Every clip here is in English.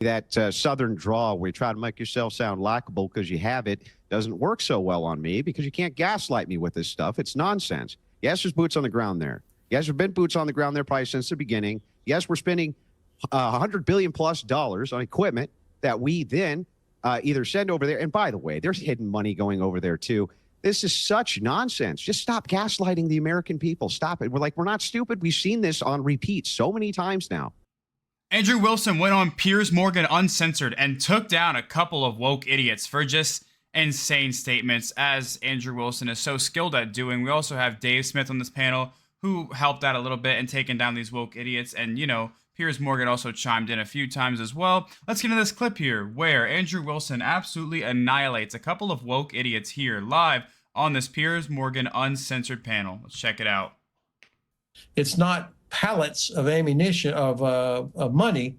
That Southern drawl where you try to make yourself sound likable because you have it doesn't work so well on me because you can't gaslight me with this stuff. It's nonsense. Yes, there's boots on the ground there. Yes, there've been boots on the ground there probably since the beginning. Yes, we're spending $100 billion plus on equipment that we then either send over there. And by the way, there's hidden money going over there too. This is such nonsense. Just stop gaslighting the American people. Stop it. We're not stupid. We've seen this on repeat so many times now. Andrew Wilson went on Piers Morgan Uncensored and took down a couple of woke idiots for just insane statements, as Andrew Wilson is so skilled at doing. We also have Dave Smith on this panel who helped out a little bit and taken down these woke idiots. And, you know, Piers Morgan also chimed in a few times as well. Let's get into this clip here where Andrew Wilson absolutely annihilates a couple of woke idiots here live on this Piers Morgan Uncensored panel. Let's check it out. It's not pallets of ammunition, of money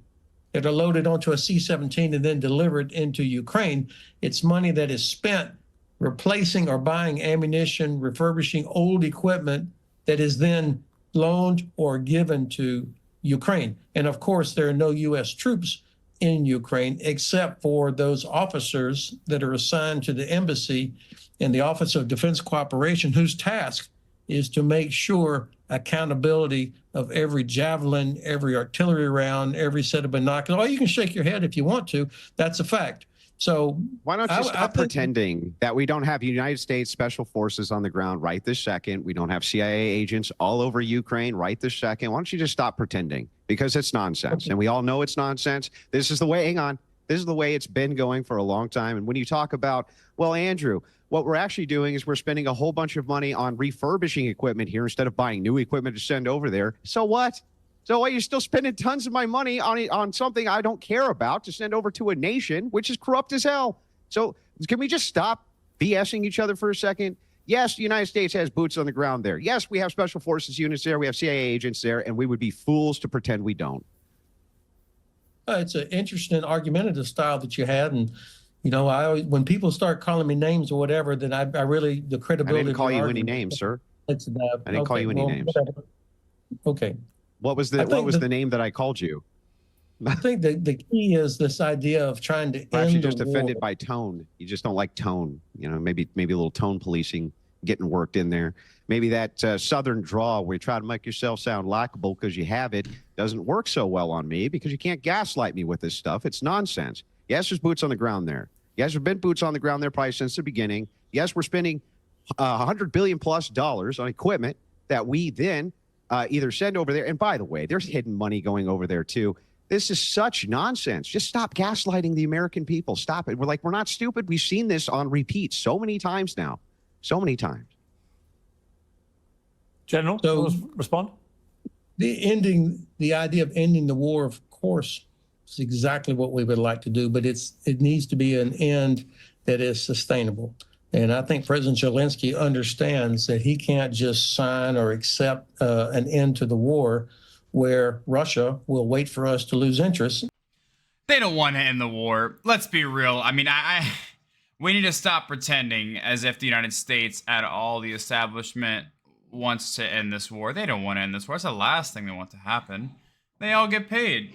that are loaded onto a C-17 and then delivered into Ukraine. It's money that is spent replacing or buying ammunition, refurbishing old equipment that is then loaned or given to Ukraine. And of course, there are no U.S. troops in Ukraine except for those officers that are assigned to the embassy and the Office of Defense Cooperation, whose task is to make sure accountability of every javelin, every artillery round, every set of binoculars. Oh, you can shake your head if you want to. That's a fact. So why don't you stop pretending that we don't have United States Special Forces on the ground right this second? We don't have CIA agents all over Ukraine right this second. Why don't you just stop pretending? Because it's nonsense. And we all know it's nonsense. This is the way, hang on. This is the way it's been going for a long time. And when you talk about, well, Andrew, what we're actually doing is we're spending a whole bunch of money on refurbishing equipment here instead of buying new equipment to send over there. So what? So what? You're still spending tons of my money on something I don't care about to send over to a nation, which is corrupt as hell. So can we just stop BSing each other for a second? Yes, the United States has boots on the ground there. Yes, we have special forces units there. We have CIA agents there, and we would be fools to pretend we don't. It's an interesting argumentative style that you had, and you know, I always, when people start calling me names or whatever, then I really, the credibility. I didn't call you any names, sir. I didn't call you any names. Whatever. Okay. What was the name that I called you? I think the key is this idea of trying to end the war. Actually, just offended by tone. You just don't like tone. You know, maybe a little tone policing getting worked in there. Maybe that Southern drawl where you try to make yourself sound likable because you have it doesn't work so well on me because you can't gaslight me with this stuff. It's nonsense. Yes, there's boots on the ground there. Yes, there've been boots on the ground there probably since the beginning. Yes, we're spending $100 billion plus on equipment that we then either send over there. And by the way, there's hidden money going over there too. This is such nonsense. Just stop gaslighting the American people. Stop it. We're not stupid. We've seen this on repeat so many times now. So many times. General, so respond. The idea of ending the war, of course, is exactly what we would like to do, but it needs to be an end that is sustainable. And I think President Zelensky understands that he can't just sign or accept an end to the war where Russia will wait for us to lose interest. They don't want to end the war. Let's be real. I mean, we need to stop pretending as if the United States at all, the establishment, wants to end this war. They don't want to end this war. It's the last thing they want to happen. They all get paid.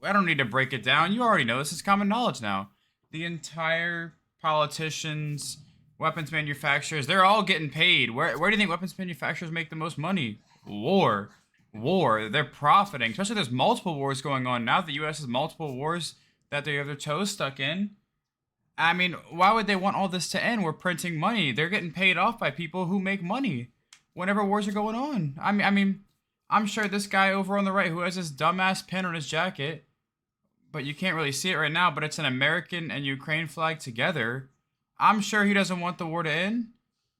I don't need to break it down. You already know this is common knowledge now. The entire politicians, weapons manufacturers, they're all getting paid. Where do you think weapons manufacturers make the most money? War. They're profiting. Especially there's multiple wars going on now. The U.S. has multiple wars that they have their toes stuck in. I mean, why would they want all this to end? We're printing money. They're getting paid off by people who make money whenever wars are going on. I mean, I'm sure this guy over on the right who has this dumbass pin on his jacket, but you can't really see it right now, but it's an American and Ukraine flag together. I'm sure he doesn't want the war to end.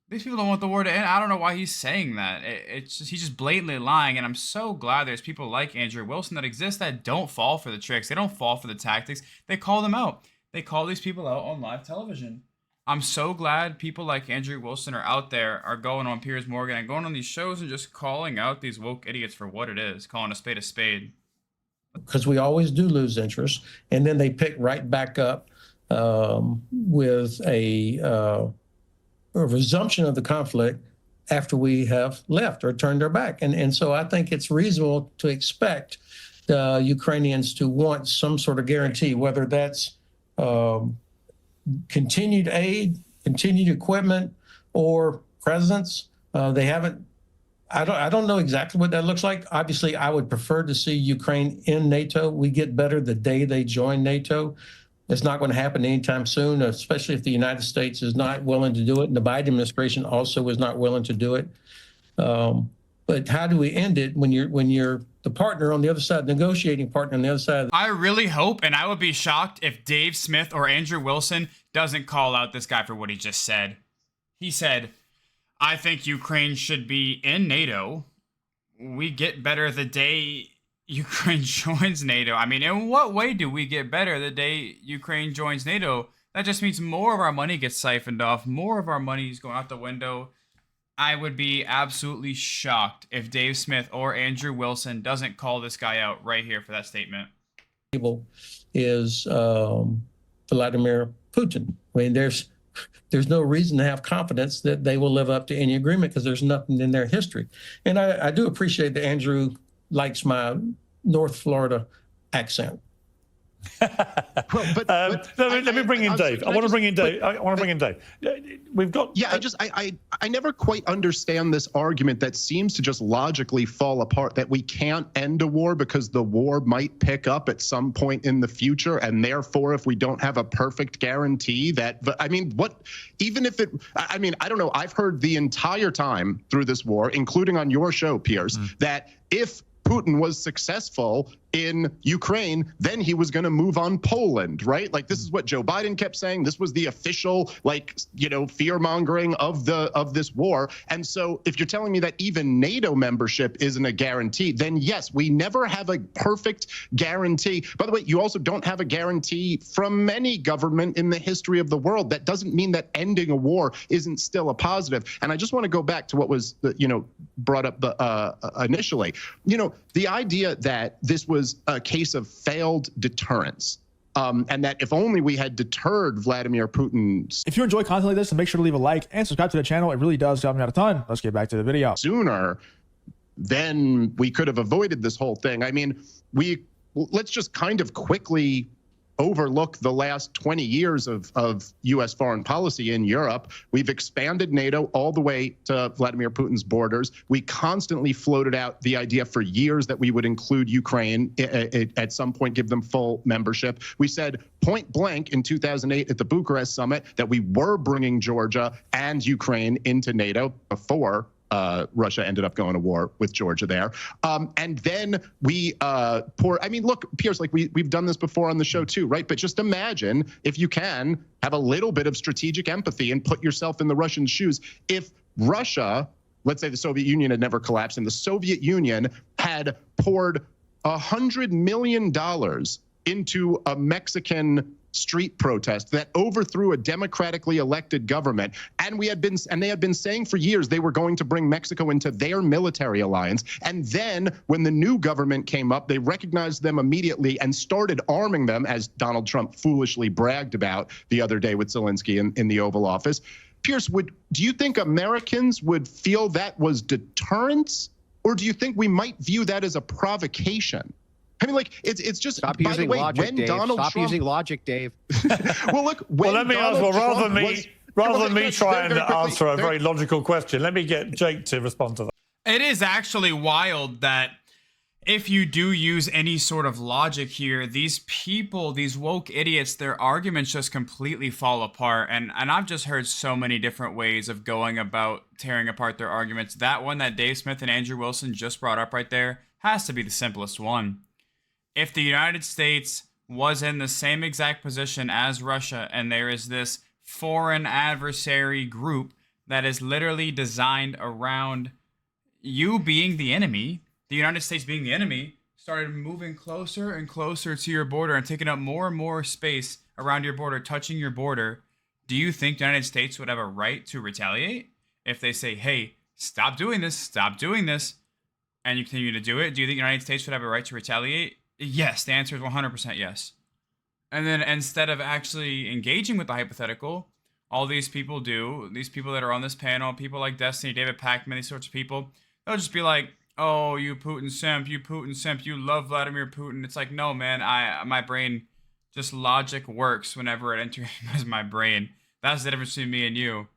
These people don't want the war to end. I don't know why he's saying that. He's just blatantly lying, and I'm so glad there's people like Andrew Wilson that exist that don't fall for the tricks. They don't fall for the tactics. They call them out. They call these people out on live television. I'm so glad people like Andrew Wilson are out there, are going on Piers Morgan and going on these shows and just calling out these woke idiots for what it is, calling a spade a spade. Because we always do lose interest, and then they pick right back up with a resumption of the conflict after we have left or turned our back. And so I think it's reasonable to expect Ukrainians to want some sort of guarantee, whether that's continued aid, continued equipment, or presence. They haven't. I don't know exactly what that looks like. Obviously, I would prefer to see Ukraine in NATO. We get better the day they join NATO. It's not going to happen anytime soon, especially if the United States is not willing to do it, and the Biden administration also is not willing to do it. But how do we end it when you're the partner on the other side, negotiating partner on the other side? I really hope, and I would be shocked if Dave Smith or Andrew Wilson doesn't call out this guy for what he just said. He said, I think Ukraine should be in NATO. We get better the day Ukraine joins NATO. I mean, in what way do we get better the day Ukraine joins NATO? That just means more of our money gets siphoned off. More of our money is going out the window. I would be absolutely shocked if Dave Smith or Andrew Wilson doesn't call this guy out right here for that statement. Is Vladimir Putin. I mean, there's no reason to have confidence that they will live up to any agreement because there's nothing in their history. And I do appreciate that Andrew likes my North Florida accent. Well, let me bring in Dave. I want to bring in Dave. We've got. Yeah, I never quite understand this argument that seems to just logically fall apart, that we can't end a war because the war might pick up at some point in the future, and therefore, if we don't have a perfect guarantee that, I mean, what, even if it, I mean, I don't know. I've heard the entire time through this war, including on your show, Piers, that if Putin was successful in Ukraine, then he was going to move on Poland, right? Like, this is what Joe Biden kept saying. This was the official, like, you know, fear mongering of this war. And so if you're telling me that even NATO membership isn't a guarantee, then yes, we never have a perfect guarantee. By the way, you also don't have a guarantee from any government in the history of the world. That doesn't mean that ending a war isn't still a positive. And I just want to go back to what was, you know, brought up initially. You know, the idea that this was a case of failed deterrence, and that if only we had deterred Vladimir Putin. If you enjoy content like this, then make sure to leave a like and subscribe to the channel. It really does help me out a ton. Let's get back to the video. Sooner, then we could have avoided this whole thing. I mean, let's just kind of quickly overlook the last 20 years of U.S. foreign policy in Europe. We've expanded NATO all the way to Vladimir Putin's borders. We constantly floated out the idea for years that we would include Ukraine at some point, give them full membership. We said point blank in 2008 at the Bucharest summit that we were bringing Georgia and Ukraine into NATO before Russia ended up going to war with Georgia there. And then we I mean, look, Piers, like we've done this before on the show too, right? But just imagine, if you can, have a little bit of strategic empathy and put yourself in the Russian shoes. If Russia, let's say the Soviet Union had never collapsed, and the Soviet Union had poured $100 million into a Mexican street protest that overthrew a democratically elected government, and they had been saying for years they were going to bring Mexico into their military alliance, and then when the new government came up, they recognized them immediately and started arming them, as Donald Trump foolishly bragged about the other day with Zelensky in the Oval Office. Pierce, do you think Americans would feel that was deterrence, or do you think we might view that as a provocation? I mean, like, it's just, stop by using the way, logic, when Dave. Donald Stop Trump, using logic, Dave. Well, look, well, let me ask, well, rather than me try and answer a very logical question, let me get Jake to respond to that. It is actually wild that if you do use any sort of logic here, these people, these woke idiots, their arguments just completely fall apart. And I've just heard so many different ways of going about tearing apart their arguments. That one that Dave Smith and Andrew Wilson just brought up right there has to be the simplest one. If the United States was in the same exact position as Russia, and there is this foreign adversary group that is literally designed around you being the enemy, the United States being the enemy, started moving closer and closer to your border and taking up more and more space around your border, touching your border, do you think the United States would have a right to retaliate? If they say, hey, stop doing this, and you continue to do it, do you think the United States would have a right to retaliate? Yes, the answer is 100% yes. And then instead of actually engaging with the hypothetical, all these people that are on this panel, people like Destiny, David Pacman, these sorts of people, they'll just be like, oh, you Putin simp, you love Vladimir Putin. It's like, no, man, my brain, just logic works whenever it enters my brain. That's the difference between me and you.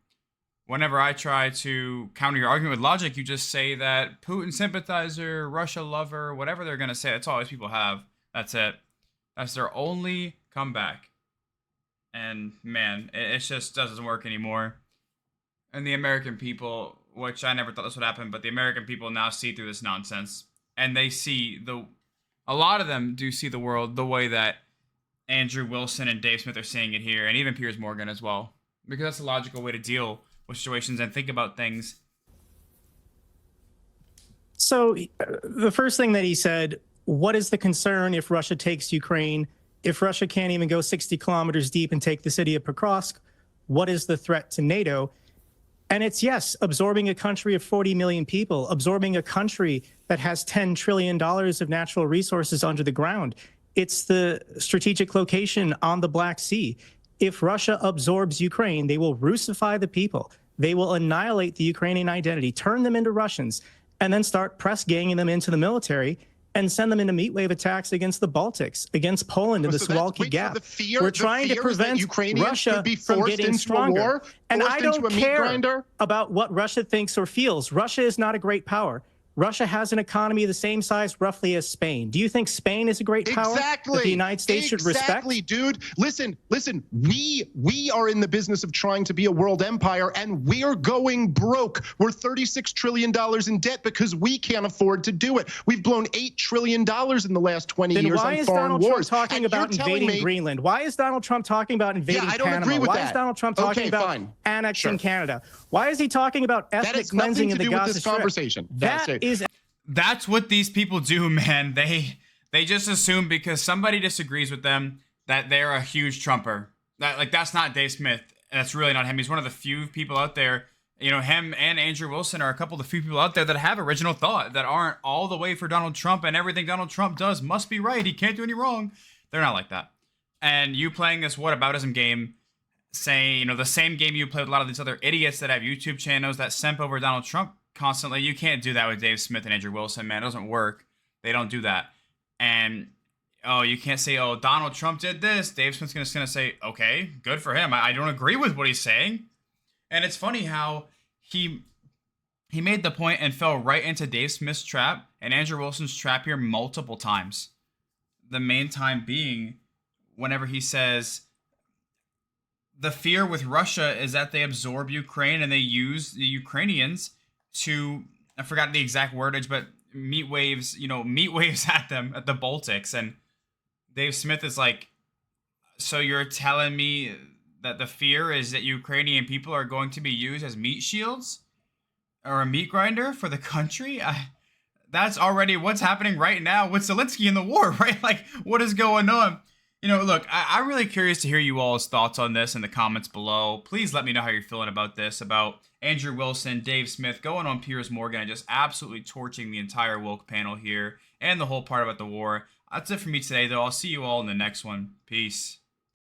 Whenever I try to counter your argument with logic, you just say that Putin sympathizer, Russia lover, whatever they're going to say. That's all these people have. That's it. That's their only comeback. And man, it just doesn't work anymore. And the American people, which I never thought this would happen, but the American people now see through this nonsense. And they see a lot of them do see the world the way that Andrew Wilson and Dave Smith are seeing it here, and even Piers Morgan as well. Because that's a logical way to deal with situations and think about things. So the first thing that he said, what is the concern if Russia takes Ukraine? If Russia can't even go 60 kilometers deep and take the city of Pokrovsk, what is the threat to NATO? And it's, yes, absorbing a country of 40 million people, absorbing a country that has $10 trillion of natural resources under the ground. It's the strategic location on the Black Sea. If Russia absorbs Ukraine, they will Russify the people. They will annihilate the Ukrainian identity, turn them into Russians, and then start press ganging them into the military and send them into meat wave attacks against the Baltics, against Poland in the Suwalki Gap. We're trying to prevent Russia from getting stronger. And I don't care about what Russia thinks or feels. Russia is not a great power. Russia has an economy the same size roughly as Spain. Do you think Spain is a great power that the United States should respect? Exactly, dude. Listen, we are in the business of trying to be a world empire, and we're going broke. We're $36 trillion in debt because we can't afford to do it. We've blown $8 trillion in the last 20 years on foreign wars. Why is Donald Trump talking about invading Greenland? Why is Donald Trump talking about invading Panama? I don't agree with Why that. is Donald Trump talking about annexing Canada? Why is he talking about ethnic cleansing in the Gaza Strip? Conversation. That's what these people do, man. They just assume because somebody disagrees with them that they're a huge Trumper. That's not Dave Smith. That's really not him. He's one of the few people out there. You know, him and Andrew Wilson are a couple of the few people out there that have original thought, that aren't all the way for Donald Trump and everything Donald Trump does must be right. He can't do any wrong. They're not like that. And you playing this whataboutism game, saying, you know, the same game you play with a lot of these other idiots that have YouTube channels that simp over Donald Trump constantly. You can't do that with Dave Smith and Andrew Wilson, man. It doesn't work. They don't do that. And, oh, you can't say, oh, Donald Trump did this. Dave Smith's just going to say, okay, good for him. I don't agree with what he's saying. And it's funny how he made the point and fell right into Dave Smith's trap and Andrew Wilson's trap here multiple times. The main time being whenever he says the fear with Russia is that they absorb Ukraine and they use the Ukrainians to, I forgot the exact wordage, but meat waves at them at the Baltics. And Dave Smith is like, so you're telling me that the fear is that Ukrainian people are going to be used as meat shields or a meat grinder for the country? That's already what's happening right now with Zelensky in the war, right? Like, what is going on? You know, look, I'm really curious to hear you all's thoughts on this in the comments below. Please let me know how you're feeling about this, about Andrew Wilson, Dave Smith going on Piers Morgan and just absolutely torching the entire woke panel here and the whole part about the war. That's it for me today, though. I'll see you all in the next one. Peace.